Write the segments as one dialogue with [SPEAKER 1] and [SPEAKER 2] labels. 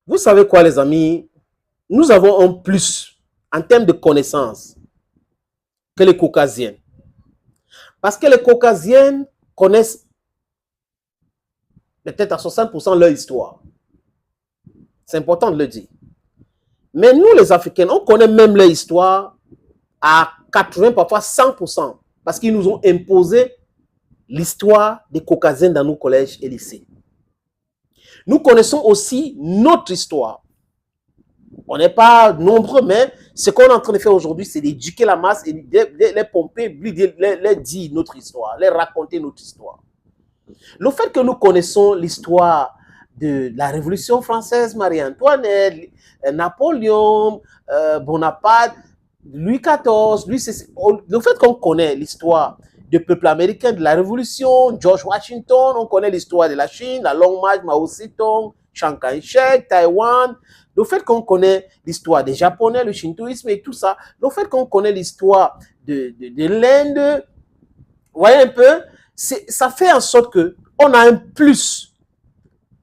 [SPEAKER 1] Vous savez quoi, les amis? Nous avons un plus en termes de connaissances que les Caucasiens. Parce que les Caucasiens connaissent peut-être à 60% leur histoire. C'est important de le dire. Mais nous, les Africains, on connaît même leur histoire à 80, parfois 100%. Parce qu'ils nous ont imposé l'histoire des Caucasiens dans nos collèges et lycées. Nous connaissons aussi notre histoire. On n'est pas nombreux, mais ce qu'on est en train de faire aujourd'hui, c'est d'éduquer la masse et les pomper, les dire notre histoire, les raconter notre histoire. Le fait que nous connaissons l'histoire de la Révolution française, Marie-Antoinette, Napoléon, Bonaparte, Louis XIV, le fait qu'on connaît l'histoire du peuple américain, de la Révolution, George Washington, on connaît l'histoire de la Chine, la Longue Marche, Mao Zedong, Chiang Kai-shek, Taïwan, le fait qu'on connaît l'histoire des Japonais, le shintoïsme et tout ça, le fait qu'on connaît l'histoire de l'Inde, vous voyez un peu, ça fait en sorte qu'on a un plus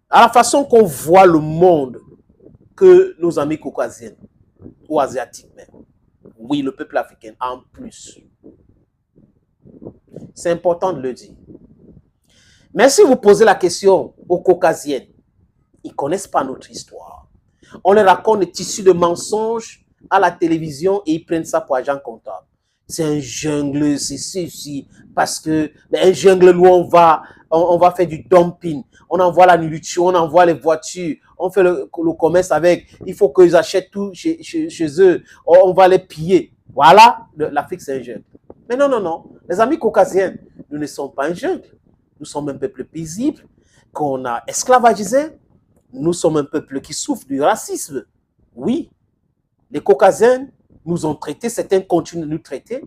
[SPEAKER 1] à la façon qu'on voit le monde que nos amis caucasiens ou asiatiques même. Oui, le peuple africain a un plus. C'est important de le dire. Mais si vous posez la question aux caucasiens, ils ne connaissent pas notre histoire. On leur raconte des tissus de mensonges à la télévision et ils prennent ça pour agent comptable. C'est un jungle, c'est ceci, parce que un jungle où on va faire du dumping, on envoie la nourriture, on envoie les voitures, on fait le commerce avec, il faut qu'ils achètent tout chez eux, on va les piller. Voilà, l'Afrique c'est un jungle. Mais non, non, non, les amis caucasiens, nous ne sommes pas un jungle. Nous sommes un peuple paisible, qu'on a esclavagisé. Nous sommes un peuple qui souffre du racisme. Oui, les Caucasiens nous ont traités, certains continuent de nous traiter.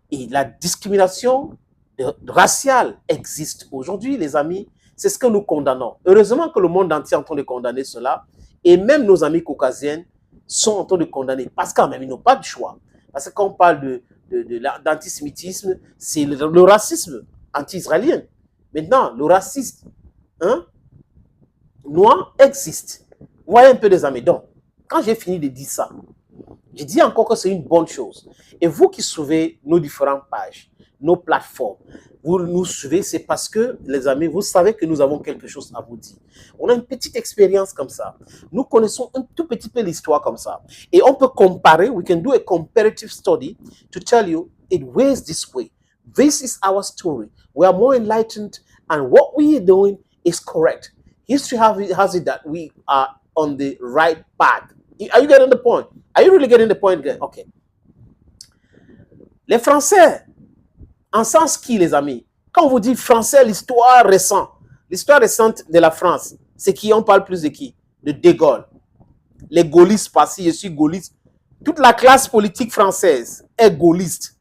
[SPEAKER 1] Et la discrimination raciale existe aujourd'hui, les amis. C'est ce que nous condamnons. Heureusement que le monde entier est en train de condamner cela. Et même nos amis caucasiens sont en train de condamner. Parce quand même, ils n'ont pas de choix. Parce que quand on parle d'antisémitisme, c'est le racisme anti-israélien. Maintenant, le racisme noir existe. Vous voyez un peu des amis. Donc, quand j'ai fini de dire ça, je dis encore que c'est une bonne chose. Et vous qui suivez nos différentes pages, nos plateformes, vous nous suivez, c'est parce que, les amis, vous savez que nous avons quelque chose à vous dire. On a une petite expérience comme ça. Nous connaissons un tout petit peu l'histoire comme ça. Et on peut comparer, we can do a comparative study to tell you it ways this way. This is our story. We are more enlightened and what we are doing is correct. History has it that we are on the right path. Are you getting the point? Are you really getting the point? Okay. Les Français, en sens qui, les amis? Quand on vous dit Français, l'histoire récente de la France, c'est qui? On parle plus de qui? De De Gaulle. Les gaullistes, parce que je suis gaulliste. Toute la classe politique française est gaulliste.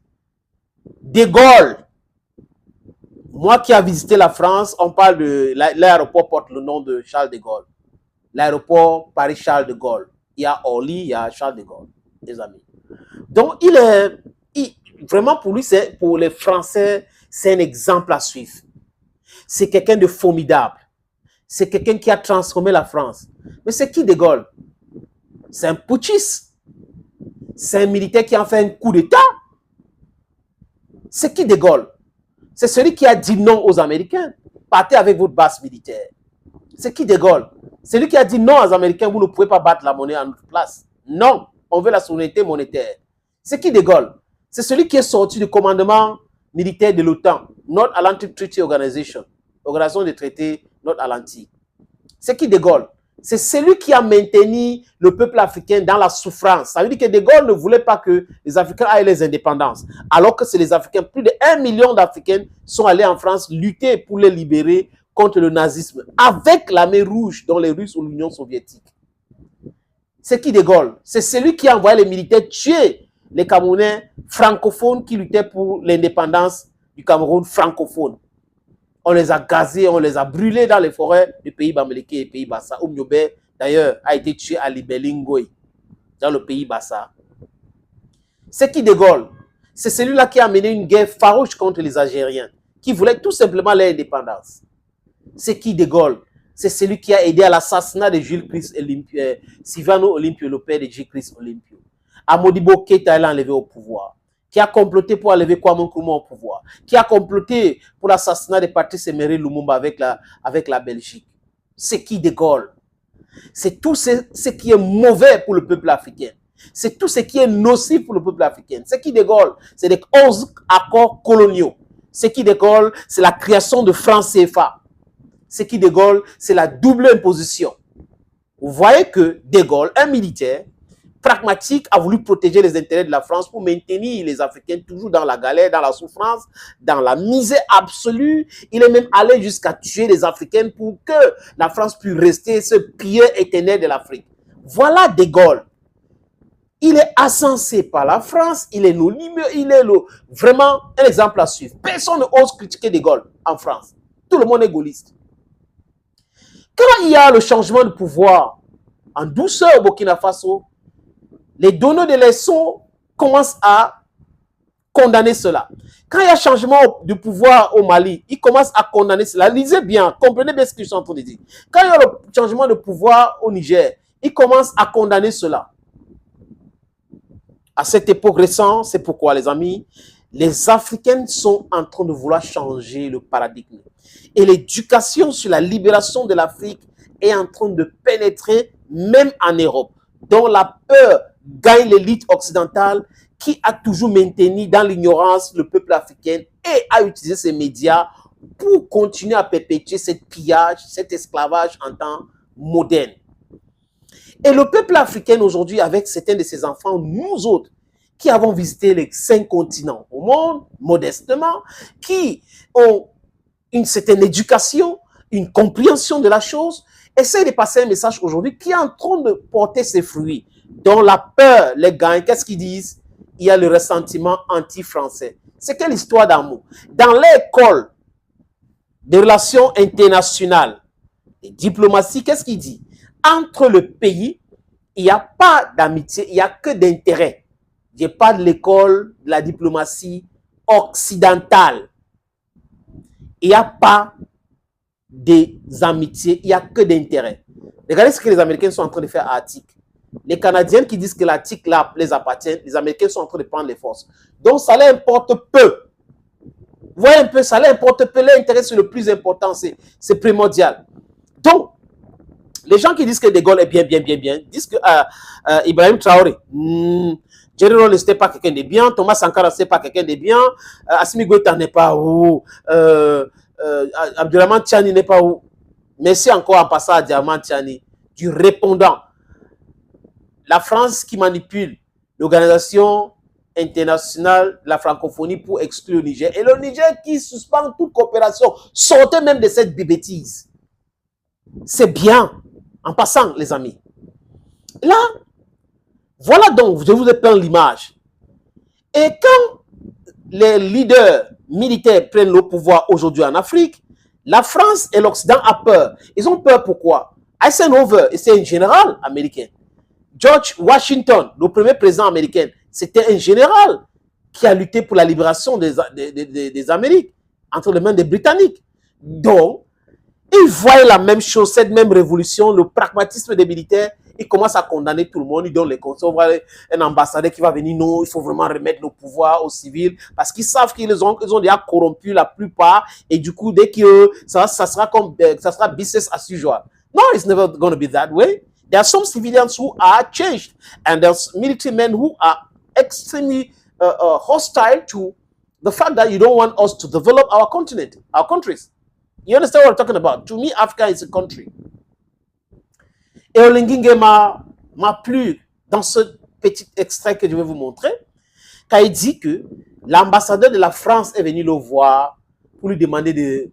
[SPEAKER 1] De Gaulle. Moi qui ai visité la France, on parle de l'aéroport porte le nom de Charles de Gaulle. L'aéroport Paris-Charles de Gaulle. Il y a Orly, il y a Charles de Gaulle, les amis. Donc, vraiment pour lui, pour les Français, c'est un exemple à suivre. C'est quelqu'un de formidable. C'est quelqu'un qui a transformé la France. Mais c'est qui de Gaulle? C'est un putschiste. C'est un militaire qui a fait un coup d'État. C'est qui de Gaulle? C'est celui qui a dit non aux Américains. Partez avec votre base militaire. C'est qui de Gaulle? C'est lui qui a dit non aux Américains, vous ne pouvez pas battre la monnaie à notre place. Non, on veut la souveraineté monétaire. C'est qui de Gaulle? C'est celui qui est sorti du commandement militaire de l'OTAN, North Atlantic Treaty Organization, Organisation des traités Nord-Atlantique. C'est qui de Gaulle? C'est celui qui a maintenu le peuple africain dans la souffrance. Ça veut dire que de Gaulle ne voulait pas que les Africains aient les indépendances. Alors que c'est les Africains, plus de 1 million d'Africains sont allés en France lutter pour les libérer contre le nazisme, avec l'armée rouge dont les Russes ou l'Union soviétique. C'est qui de Gaulle? C'est celui qui a envoyé les militaires tuer les Camerounais francophones qui luttaient pour l'indépendance du Cameroun francophone. On les a gazés, on les a brûlés dans les forêts du pays Bamileke et pays Bassa. Oumyobé, d'ailleurs, a été tué à Libelingoi, dans le pays Bassa. C'est qui de Gaulle? C'est celui-là qui a mené une guerre farouche contre les Algériens, qui voulaient tout simplement leur indépendance. C'est qui de Gaulle? c'est celui qui a aidé à l'assassinat de Jules Christ Sylvano Olympio, le père de Jules Christ Olympio. Modibo Keïta l'a enlevé au pouvoir, qui a comploté pour enlever Kwame Nkrumah au pouvoir, qui a comploté pour l'assassinat de Patrice Emery Lumumba avec la Belgique. C'est qui De Gaulle? C'est tout ce qui est mauvais pour le peuple africain. C'est tout ce qui est nocif pour le peuple africain. C'est qui De Gaulle? C'est les 11 accords coloniaux. C'est qui De Gaulle? C'est la création de francs CFA. C'est qui De Gaulle? C'est la double imposition. Vous voyez que De Gaulle, un militaire pragmatique, a voulu protéger les intérêts de la France pour maintenir les Africains toujours dans la galère, dans la souffrance, dans la misère absolue. Il est même allé jusqu'à tuer les Africains pour que la France puisse rester ce pilleur éternel de l'Afrique. Voilà De Gaulle. Il est encensé par la France, il est vraiment un exemple à suivre. Personne n'ose critiquer De Gaulle en France. Tout le monde est gaulliste. Quand il y a le changement de pouvoir en douceur au Burkina Faso, les donneurs de leçons commencent à condamner cela. Quand il y a changement de pouvoir au Mali, ils commencent à condamner cela. Lisez bien, comprenez bien ce que je suis en train de dire. Quand il y a le changement de pouvoir au Niger, ils commencent à condamner cela. À cette époque récente, c'est pourquoi, les amis, les Africains sont en train de vouloir changer le paradigme. Et l'éducation sur la libération de l'Afrique est en train de pénétrer même en Europe, dont la peur gagne l'élite occidentale qui a toujours maintenu dans l'ignorance le peuple africain et a utilisé ces médias pour continuer à perpétuer ce pillage, cet esclavage en temps moderne. Et le peuple africain aujourd'hui, avec certains de ses enfants, nous autres, qui avons visité les 5 continents au monde, modestement, qui ont une certaine éducation, une compréhension de la chose, essaie de passer un message aujourd'hui qui est en train de porter ses fruits, dont la peur les gagne. Qu'est-ce qu'ils disent? Il y a le ressentiment anti-français. C'est quelle histoire d'amour? Dans l'école des relations internationales, des diplomaties, qu'est-ce qu'il dit? Entre le pays, il n'y a pas d'amitié, il n'y a que d'intérêt. Je parle de l'école de la diplomatie occidentale. Il n'y a pas des amitiés, il n'y a que d'intérêt. Regardez ce que les Américains sont en train de faire à Attic. Les Canadiens qui disent que l'Attic là les appartient, les Américains sont en train de prendre les forces. Donc ça leur importe peu. Vous voyez un peu, ça leur importe peu. L'intérêt c'est le plus important, c'est primordial. Donc, les gens qui disent que De Gaulle est bien, disent que Ibrahim Traoré, Jerry Rawlings n'était pas quelqu'un de bien, Thomas Sankara n'était pas quelqu'un de bien, Assimi Goïta n'est pas où, Abdurrahman Tiani n'est pas où. Merci encore en passant à Abdurrahman Tiani, du répondant. La France qui manipule l'organisation internationale de la francophonie pour exclure le Niger, et le Niger qui suspend toute coopération, sortez même de cette bêtise. C'est bien. En passant, les amis. Là, voilà donc, je vous ai peint l'image. Et quand les leaders militaires prennent le pouvoir aujourd'hui en Afrique, la France et l'Occident ont peur. Ils ont peur pourquoi? Eisenhower, c'est un général américain. George Washington, le premier président américain, c'était un général qui a lutté pour la libération des Amériques entre les mains des Britanniques. Donc, ils voient la même chose, cette même révolution, le pragmatisme des militaires. Ils commencent à condamner tout le monde. Ils donnent les conseils. On voit un ambassadeur qui va venir. Non, il faut vraiment remettre le pouvoir aux civils. Parce qu'ils savent qu'ils ont déjà corrompu la plupart. Et du coup, dès que ça sera business as usual. No, it's never going to be that way. There are some civilians who are changed. And there's military men who are extremely hostile to the fact that you don't want us to develop our continent, our countries. You understand what I'm talking about? To me, Africa is a country. Et Olengi Nguema m'a plu dans ce petit extrait que je vais vous montrer, quand il dit que l'ambassadeur de la France est venu le voir pour lui demander de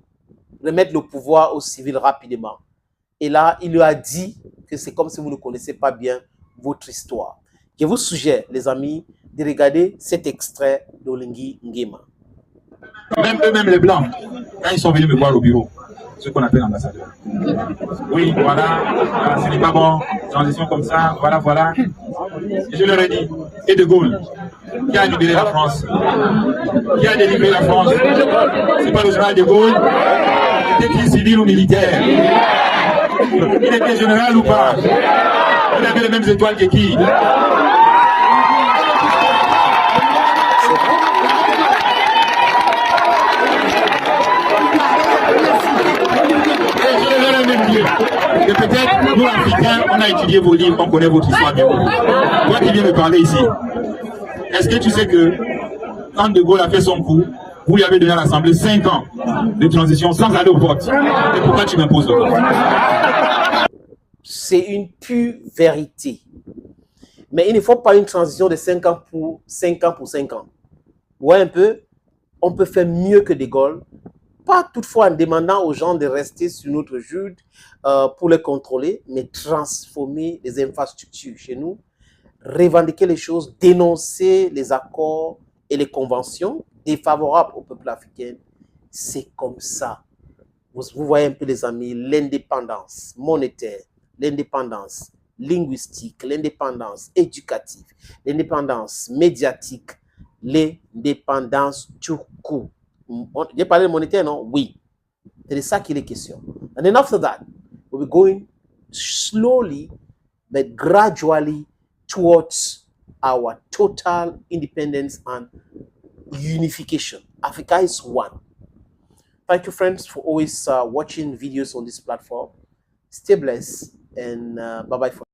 [SPEAKER 1] remettre le pouvoir aux civils rapidement. Et là, il lui a dit que c'est comme si vous ne connaissez pas bien votre histoire. Je vous suggère, les amis, de regarder cet extrait d'Olengi Nguema.
[SPEAKER 2] Même eux-mêmes les Blancs, quand ils sont venus me voir au bureau, ce qu'on appelle ambassadeur. Oui, voilà, ce n'est pas bon, transition comme ça, voilà. Et je leur ai dit, et De Gaulle, qui a libéré la France? Qui a délivré la France? C'est pas le général De Gaulle, c'était-il civil ou militaire? Il était général ou pas? Il avait les mêmes étoiles que qui? Et peut-être, nous, Africains, on a étudié vos livres, on connaît votre histoire bien. Toi qui viens me parler ici, est-ce que tu sais que quand De Gaulle a fait son coup, vous lui avez donné à l'Assemblée 5 ans de transition sans aller au vote? Et pourquoi tu m'imposes le vote?
[SPEAKER 1] C'est une pure vérité. Mais il ne faut pas une transition de 5 ans pour 5 ans pour 5 ans. Vous voyez un peu, on peut faire mieux que De Gaulle. Pas toutefois en demandant aux gens de rester sur notre jude pour les contrôler, mais transformer les infrastructures chez nous, revendiquer les choses, dénoncer les accords et les conventions défavorables au peuple africain. C'est comme ça. Vous voyez un peu les amis, l'indépendance monétaire, l'indépendance linguistique, l'indépendance éducative, l'indépendance médiatique, l'indépendance tout court. J'ai parlé de monétaire, non? Oui. C'est de ça qu'il est question. And then after that, we'll be going slowly but gradually towards our total independence and unification. Africa is one. Thank you, friends, for always watching videos on this platform. Stay blessed and bye-bye for now.